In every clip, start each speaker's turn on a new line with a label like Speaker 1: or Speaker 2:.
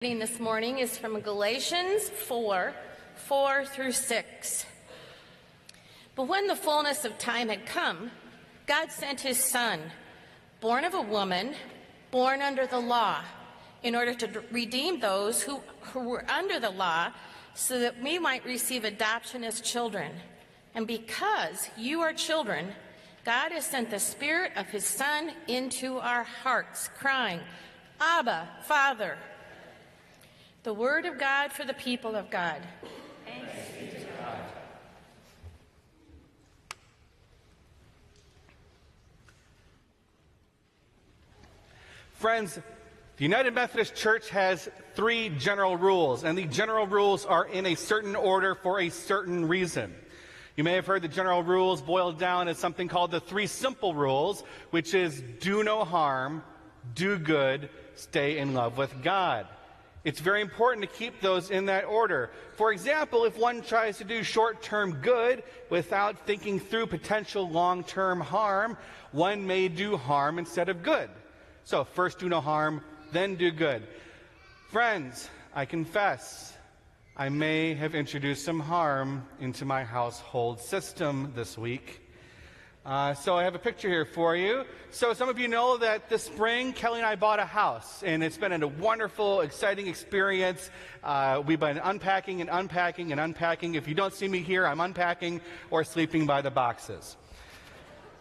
Speaker 1: Reading this morning is from Galatians 4 through 6. But when the fullness of time had come, God sent his Son, born of a woman, born under the law, in order to redeem those who were under the law, so that we might receive adoption as children. And because you are children, God has sent the Spirit of his Son into our hearts, crying, Abba, Father. The word of God for the people of God. Thanks be to God.
Speaker 2: Friends, the United Methodist Church has 3 general rules, and the general rules are in a certain order for a certain reason. You may have heard the general rules boiled down as something called the 3 simple rules, which is do no harm, do good, stay in love with God. It's very important to keep those in that order. For example, if one tries to do short-term good without thinking through potential long-term harm, one may do harm instead of good. So first do no harm, then do good. Friends, I confess, I may have introduced some harm into my household system this week. So I have a picture here for you. So some of you know that this spring, Kelly and I bought a house, and it's been a wonderful, exciting experience. We've been unpacking and unpacking and unpacking. If you don't see me here, I'm unpacking or sleeping by the boxes.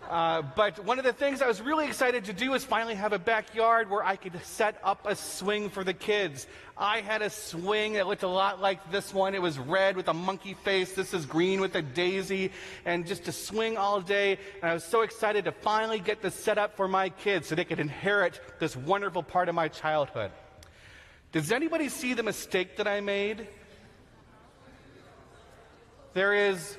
Speaker 2: But one of the things I was really excited to do is finally have a backyard where I could set up a swing for the kids. I had a swing that looked a lot like this one. It was red with a monkey face. This is green with a daisy, and just to swing all day. And I was so excited to finally get this set up for my kids so they could inherit this wonderful part of my childhood. Does anybody see the mistake that I made? There is...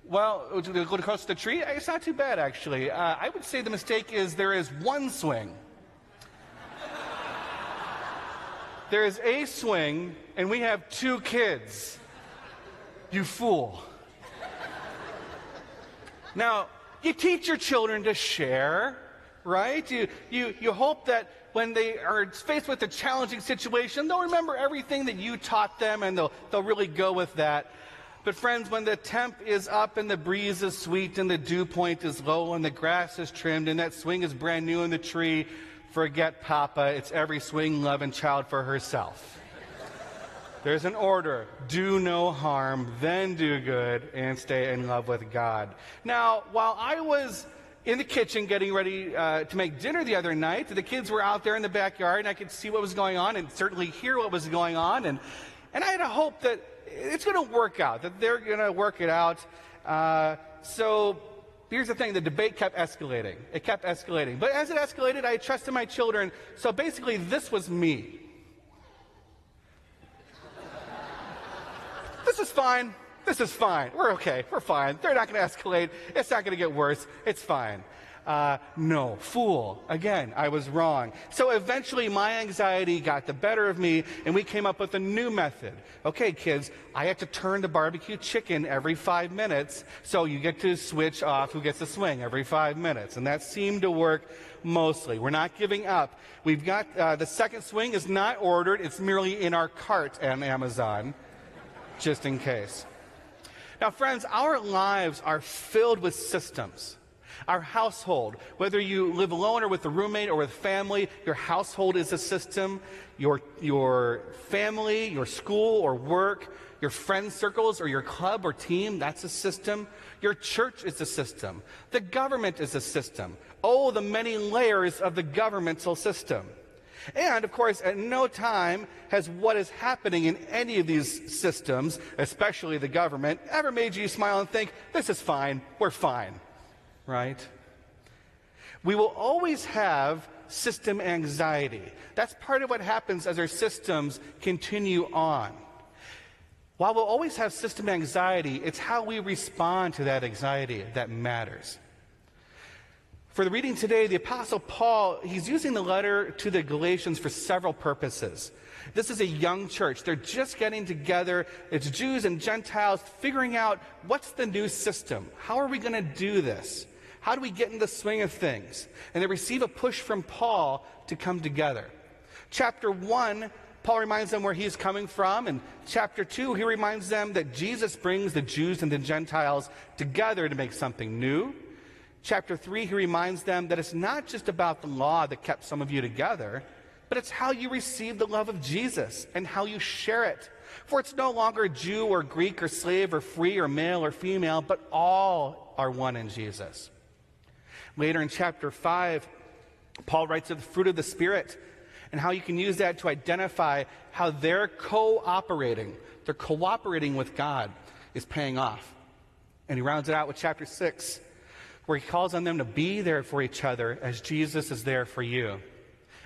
Speaker 2: Well, to go across the tree, it's not too bad, actually. I would say the mistake is there is one swing. There is a swing, and we have 2 kids. You fool. Now, you teach your children to share, right? You hope that when they are faced with a challenging situation, they'll remember everything that you taught them, and they'll really go with that. But friends, when the temp is up and the breeze is sweet and the dew point is low and the grass is trimmed and that swing is brand new in the tree, forget Papa. It's every swing loving child for herself. There's an order. Do no harm, then do good, and stay in love with God. Now, while I was in the kitchen getting ready to make dinner the other night, the kids were out there in the backyard, and I could see what was going on and certainly hear what was going on. And I had a hope that it's going to work out, that they're going to work it out. So here's the thing, the debate kept escalating. It kept escalating. But as it escalated, I trusted my children. So basically, this was me. This is fine. This is fine. We're okay. We're fine. They're not going to escalate. It's not going to get worse. It's fine. No, fool. Again, I was wrong. So eventually my anxiety got the better of me, and we came up with a new method. Okay, kids, I have to turn the barbecue chicken every 5 minutes, so you get to switch off who gets to swing every 5 minutes. And that seemed to work mostly. We're not giving up. We've got, the second swing is not ordered. It's merely in our cart on Amazon, just in case. Now, friends, our lives are filled with systems. Our household, whether you live alone or with a roommate or with family, your household is a system. Your family, your school or work, your friend circles or your club or team, that's a system. Your church is a system. The government is a system. Oh, the many layers of the governmental system. And, of course, at no time has what is happening in any of these systems, especially the government, ever made you smile and think, this is fine, we're fine. Right? We will always have system anxiety. That's part of what happens as our systems continue on. While we'll always have system anxiety, it's how we respond to that anxiety that matters. For the reading today, the Apostle Paul, he's using the letter to the Galatians for several purposes. This is a young church. They're just getting together. It's Jews and Gentiles figuring out what's the new system. How are we going to do this? How do we get in the swing of things? And they receive a push from Paul to come together. Chapter 1 Paul reminds them where he's coming from. In chapter 2, he reminds them that Jesus brings the Jews and the Gentiles together to make something new. Chapter 3, he reminds them that it's not just about the law that kept some of you together, but it's how you receive the love of Jesus and how you share it. For it's no longer Jew or Greek or slave or free or male or female, but all are one in Jesus. Later in chapter 5, Paul writes of the fruit of the Spirit and how you can use that to identify how they're cooperating with God is paying off. And he rounds it out with chapter 6, where he calls on them to be there for each other as Jesus is there for you.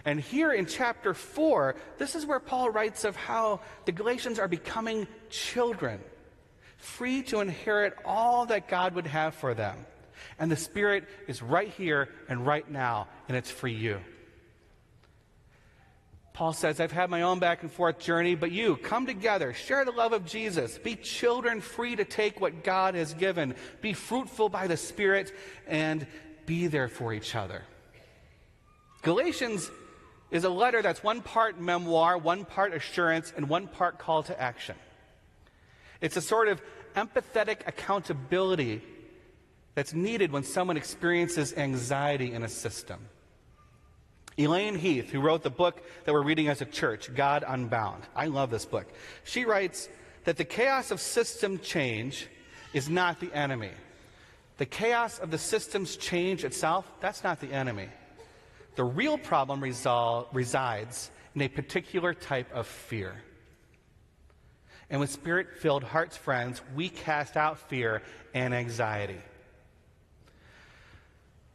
Speaker 2: And here in chapter 4, this is where Paul writes of how the Galatians are becoming children, free to inherit all that God would have for them. And the Spirit is right here and right now, and it's for you. Paul says, I've had my own back and forth journey, but you, come together, share the love of Jesus, be children free to take what God has given, be fruitful by the Spirit, and be there for each other. Galatians is a letter that's one part memoir, one part assurance, and one part call to action. It's a sort of empathetic accountability that's needed when someone experiences anxiety in a system. Elaine Heath, who wrote the book that we're reading as a church, God Unbound. I love this book. She writes that the chaos of system change is not the enemy. The chaos of the system's change itself, that's not the enemy. The real problem resides in a particular type of fear. And with Spirit-filled hearts, friends, we cast out fear and anxiety.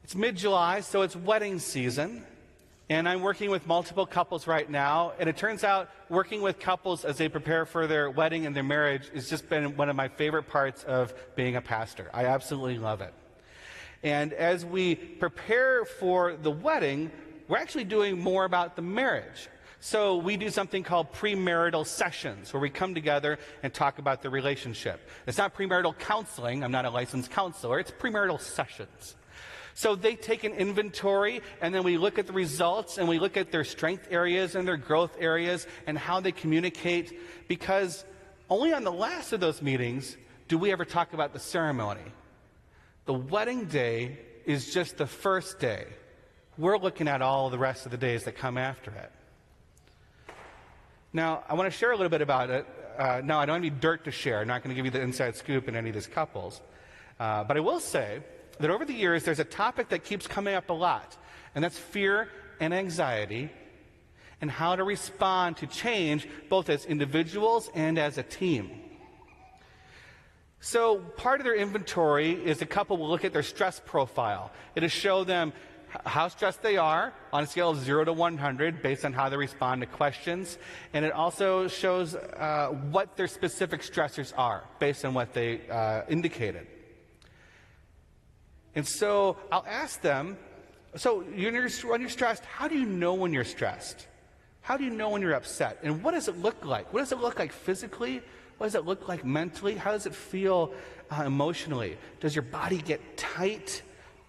Speaker 2: It's mid-July, so it's wedding season. And I'm working with multiple couples right now, and it turns out working with couples as they prepare for their wedding and their marriage has just been one of my favorite parts of being a pastor. I absolutely love it. And as we prepare for the wedding, we're actually doing more about the marriage. So we do something called premarital sessions, where we come together and talk about the relationship. It's not premarital counseling. I'm not a licensed counselor. It's premarital sessions. So they take an inventory, and then we look at the results, and we look at their strength areas and their growth areas and how they communicate, because only on the last of those meetings do we ever talk about the ceremony. The wedding day is just the first day. We're looking at all the rest of the days that come after it. Now, I want to share a little bit about it. No, I don't have any dirt to share. I'm not going to give you the inside scoop in any of these couples. But I will say that over the years, there's a topic that keeps coming up a lot, and that's fear and anxiety and how to respond to change, both as individuals and as a team. So part of their inventory is the couple will look at their stress profile. It'll show them how stressed they are on a scale of 0 to 100 based on how they respond to questions. And it also shows what their specific stressors are based on what they indicated. And so I'll ask them, so when you're stressed, how do you know when you're stressed? How do you know when you're upset? And what does it look like? What does it look like physically? What does it look like mentally? How does it feel emotionally? Does your body get tight?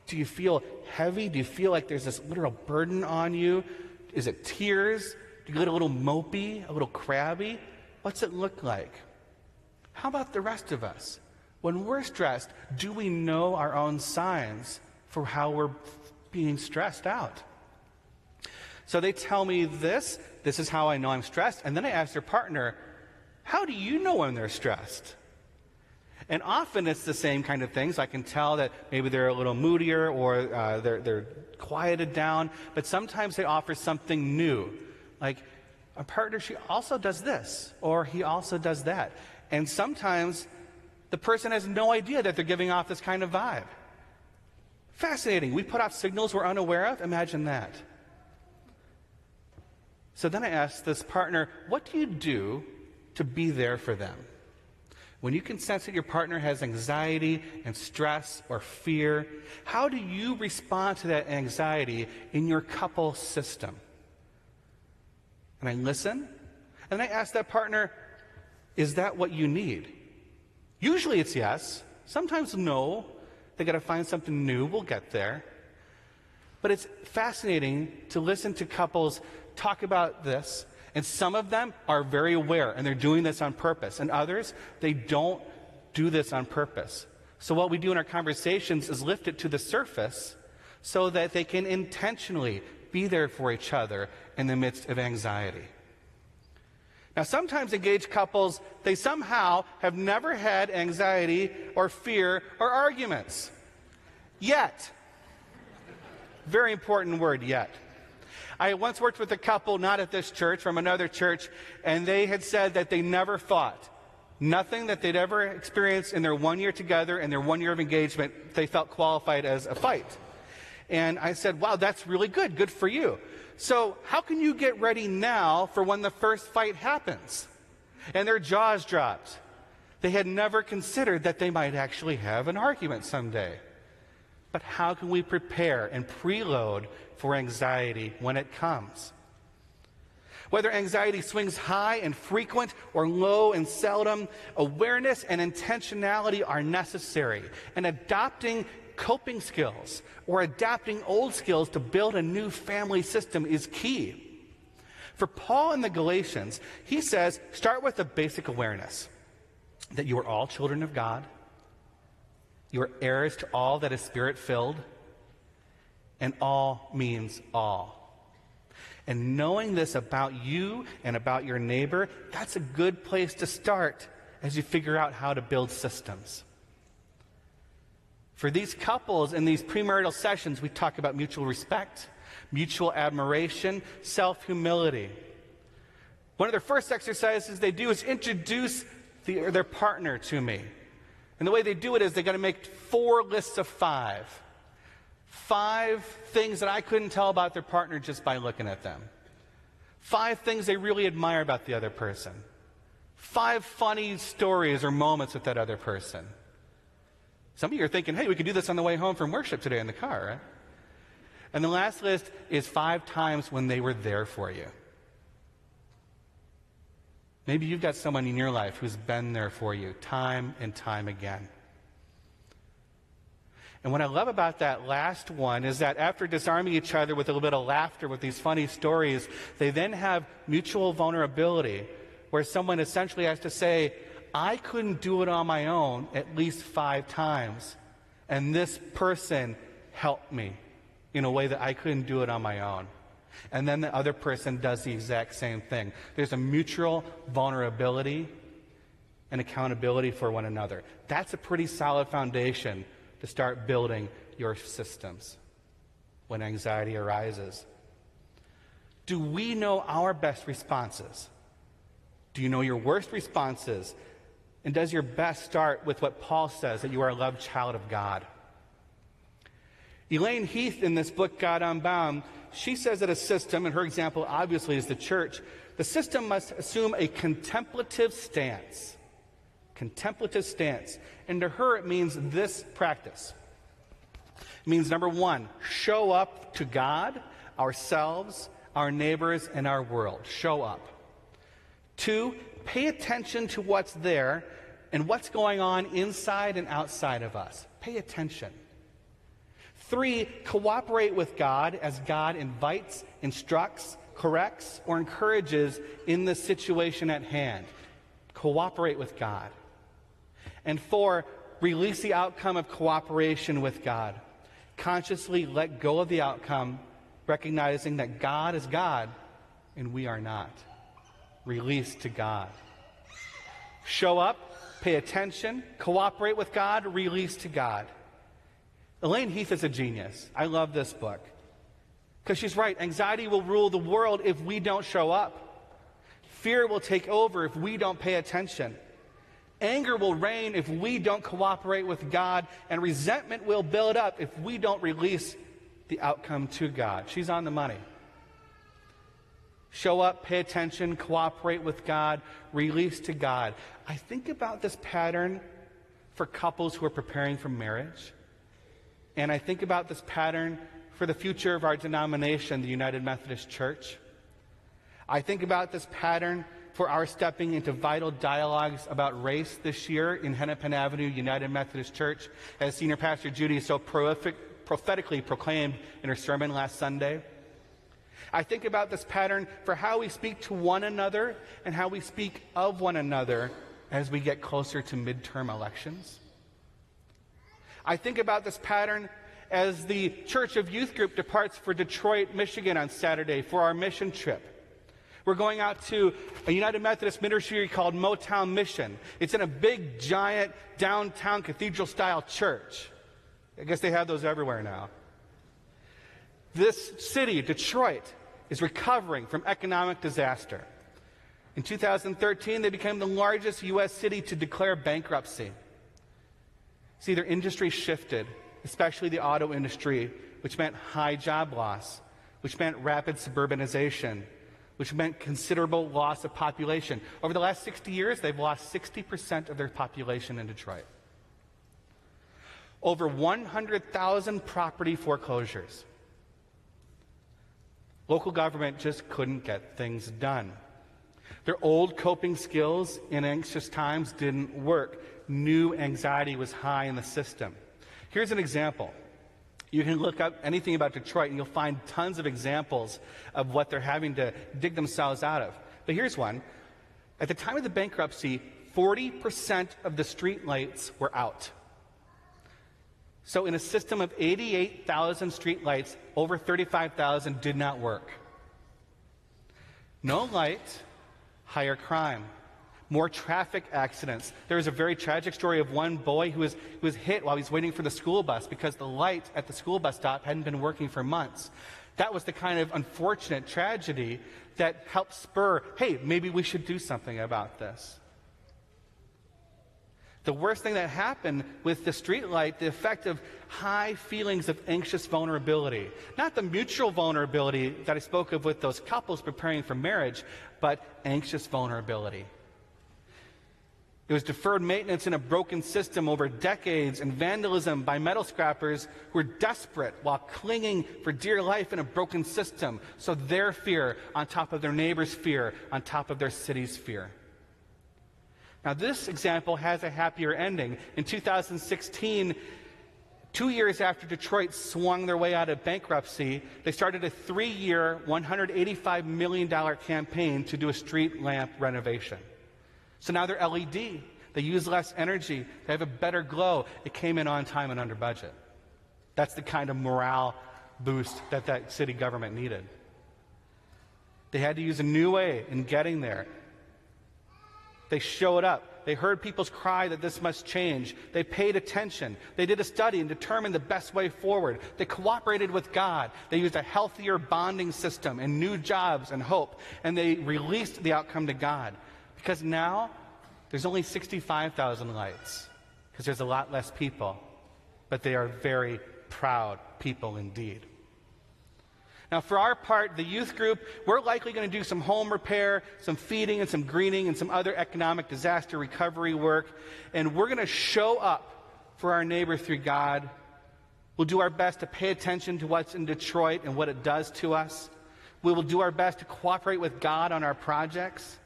Speaker 2: Do you feel heavy? Do you feel like there's this literal burden on you? Is it tears? Do you get a little mopey, a little crabby? What's it look like? How about the rest of us? When we're stressed, do we know our own signs for how we're being stressed out? So they tell me this is how I know I'm stressed, and then I ask their partner, how do you know when they're stressed? And often it's the same kind of things. I can tell that maybe they're a little moodier or they're quieted down, but sometimes they offer something new. Like, a partner, she also does this, or he also does that. And sometimes the person has no idea that they're giving off this kind of vibe. Fascinating. We put off signals we're unaware of. Imagine that. So then I asked this partner, what do you do to be there for them? When you can sense that your partner has anxiety and stress or fear, how do you respond to that anxiety in your couple system? And I listen, and I ask that partner, is that what you need? Usually it's yes. Sometimes no. They got to find something new. We'll get there. But it's fascinating to listen to couples talk about this And some of them are very aware, and they're doing this on purpose. And others, they don't do this on purpose. So what we do in our conversations is lift it to the surface so that they can intentionally be there for each other in the midst of anxiety. Now, sometimes engaged couples, they somehow have never had anxiety or fear or arguments. Yet. Very important word, yet. I once worked with a couple, not at this church, from another church, and they had said that they never fought. Nothing that they'd ever experienced in their 1 year together and their 1 year of engagement, they felt qualified as a fight. And I said, wow, that's really good. Good for you. So how can you get ready now for when the first fight happens? And their jaws dropped. They had never considered that they might actually have an argument someday. But how can we prepare and preload for anxiety when it comes? Whether anxiety swings high and frequent or low and seldom, awareness and intentionality are necessary. And adopting coping skills or adapting old skills to build a new family system is key. For Paul in the Galatians, he says, start with a basic awareness that you are all children of God. You are heirs to all that is spirit-filled, and all means all. And knowing this about you and about your neighbor, that's a good place to start as you figure out how to build systems. For these couples in these premarital sessions, we talk about mutual respect, mutual admiration, self-humility. One of their first exercises they do is introduce their partner to me. And the way they do it is they're going to make 4 lists of 5. 5 things that I couldn't tell about their partner just by looking at them. 5 things they really admire about the other person. 5 funny stories or moments with that other person. Some of you are thinking, hey, we could do this on the way home from worship today in the car, right? And the last list is 5 times when they were there for you. Maybe you've got someone in your life who's been there for you time and time again. And what I love about that last one is that after disarming each other with a little bit of laughter with these funny stories, they then have mutual vulnerability where someone essentially has to say, I couldn't do it on my own at least 5 times, and this person helped me in a way that I couldn't do it on my own. And then the other person does the exact same thing. There's a mutual vulnerability and accountability for one another. That's a pretty solid foundation to start building your systems when anxiety arises. Do we know our best responses? Do you know your worst responses? And does your best start with what Paul says, that you are a loved child of God? Elaine Heath, in this book, God Unbound, she says that a system, and her example obviously is the church, the system must assume a contemplative stance. Contemplative stance. And to her, it means this practice. It means, number 1, show up to God, ourselves, our neighbors, and our world. Show up. 2, pay attention to what's there and what's going on inside and outside of us. Pay attention. 3, cooperate with God as God invites, instructs, corrects, or encourages in the situation at hand. Cooperate with God. And 4, release the outcome of cooperation with God. Consciously let go of the outcome, recognizing that God is God and we are not. Release to God. Show up, pay attention, cooperate with God, release to God. Elaine Heath is a genius. I love this book. Because she's right. Anxiety will rule the world if we don't show up. Fear will take over if we don't pay attention. Anger will reign if we don't cooperate with God. And resentment will build up if we don't release the outcome to God. She's on the money. Show up, pay attention, cooperate with God, release to God. I think about this pattern for couples who are preparing for marriage. And I think about this pattern for the future of our denomination, the United Methodist Church. I think about this pattern for our stepping into vital dialogues about race this year in Hennepin Avenue United Methodist Church, as Senior Pastor Judy so prophetically proclaimed in her sermon last Sunday. I think about this pattern for how we speak to one another and how we speak of one another as we get closer to midterm elections. I think about this pattern as the Church of Youth Group departs for Detroit, Michigan on Saturday for our mission trip. We're going out to a United Methodist ministry called Motown Mission. It's in a big, giant, downtown cathedral-style church. I guess they have those everywhere now. This city, Detroit, is recovering from economic disaster. In 2013, they became the largest U.S. city to declare bankruptcy. See, their industry shifted, especially the auto industry, which meant high job loss, which meant rapid suburbanization, which meant considerable loss of population. Over the last 60 years, they've lost 60% of their population in Detroit. Over 100,000 property foreclosures. Local government just couldn't get things done. Their old coping skills in anxious times didn't work. New anxiety was high in the system. Here's an example. You can look up anything about Detroit and you'll find tons of examples of what they're having to dig themselves out of. But here's one. At the time of the bankruptcy, 40% of the street lights were out. So in a system of 88,000 street lights, over 35,000 did not work. No light, higher crime. More traffic accidents. There was a very tragic story of one boy who was hit while he was waiting for the school bus because the light at the school bus stop hadn't been working for months. That was the kind of unfortunate tragedy that helped spur, hey, maybe we should do something about this. The worst thing that happened with the street light, the effect of high feelings of anxious vulnerability. Not the mutual vulnerability that I spoke of with those couples preparing for marriage, but anxious vulnerability. It was deferred maintenance in a broken system over decades and vandalism by metal scrappers who were desperate while clinging for dear life in a broken system. So their fear on top of their neighbor's fear, on top of their city's fear. Now this example has a happier ending. In 2016, 2 years after Detroit swung their way out of bankruptcy, they started a 3-year, $185 million campaign to do a street lamp renovation. So now they're LED. They use less energy. They have a better glow. It came in on time and under budget. That's the kind of morale boost that that city government needed. They had to use a new way in getting there. They showed up. They heard people's cry that this must change. They paid attention. They did a study and determined the best way forward. They cooperated with God. They used a healthier bonding system and new jobs and hope. And they released the outcome to God. Because now, there's only 65,000 lights, because there's a lot less people, but they are very proud people indeed. Now, for our part, the youth group, we're likely going to do some home repair, some feeding and some greening and some other economic disaster recovery work, and we're going to show up for our neighbor through God. We'll do our best to pay attention to what's in Detroit and what it does to us. We will do our best to cooperate with God on our projects.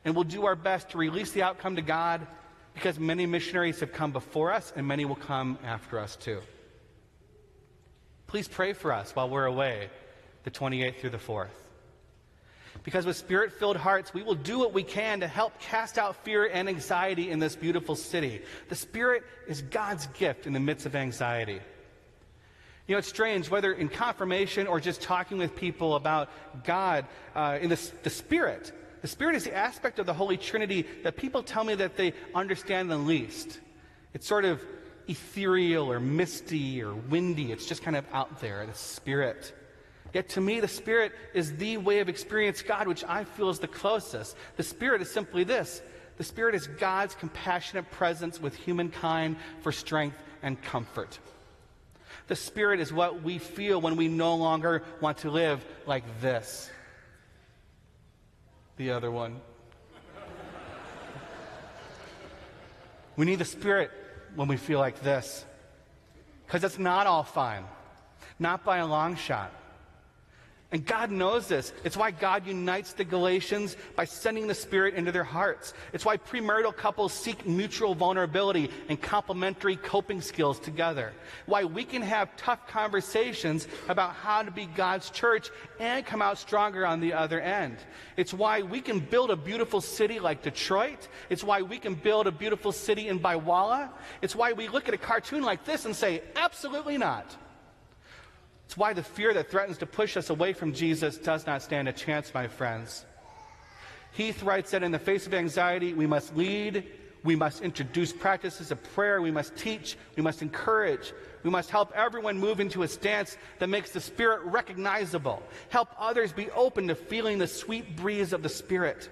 Speaker 2: And we'll do our best to release the outcome to God because many missionaries have come before us and many will come after us too. Please pray for us while we're away, the 28th through the 4th. Because with Spirit-filled hearts, we will do what we can to help cast out fear and anxiety in this beautiful city. The Spirit is God's gift in the midst of anxiety. You know, it's strange, whether in confirmation or just talking with people about God, in the Spirit. The Spirit is the aspect of the Holy Trinity that people tell me that they understand the least. It's sort of ethereal or misty or windy. It's just kind of out there, the Spirit. Yet to me, the Spirit is the way of experiencing God, which I feel is the closest. The Spirit is simply this. The Spirit is God's compassionate presence with humankind for strength and comfort. The Spirit is what we feel when we no longer want to live like this. The other one. We need the Spirit when we feel like this. Because it's not all fine. Not by a long shot. And God knows this. It's why God unites the Galatians by sending the Spirit into their hearts. It's why premarital couples seek mutual vulnerability and complementary coping skills together. Why we can have tough conversations about how to be God's church and come out stronger on the other end. It's why we can build a beautiful city like Detroit. It's why we can build a beautiful city in Biwala. It's why we look at a cartoon like this and say, absolutely not. It's why the fear that threatens to push us away from Jesus does not stand a chance, my friends. Heath writes that in the face of anxiety, we must lead, we must introduce practices of prayer, we must teach, we must encourage, we must help everyone move into a stance that makes the Spirit recognizable, help others be open to feeling the sweet breeze of the Spirit.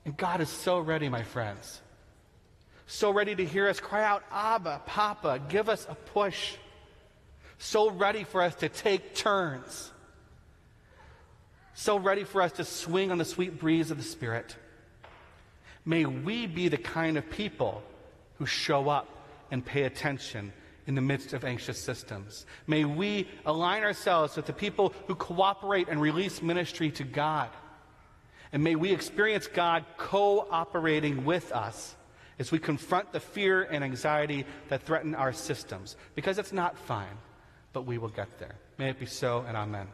Speaker 2: And God is so ready, my friends, so ready to hear us cry out, Abba, Papa, give us a push. So ready for us to take turns. So ready for us to swing on the sweet breeze of the Spirit. May we be the kind of people who show up and pay attention in the midst of anxious systems. May we align ourselves with the people who cooperate and release ministry to God. And may we experience God cooperating with us as we confront the fear and anxiety that threaten our systems. Because it's not fine, but we will get there. May it be so, and amen.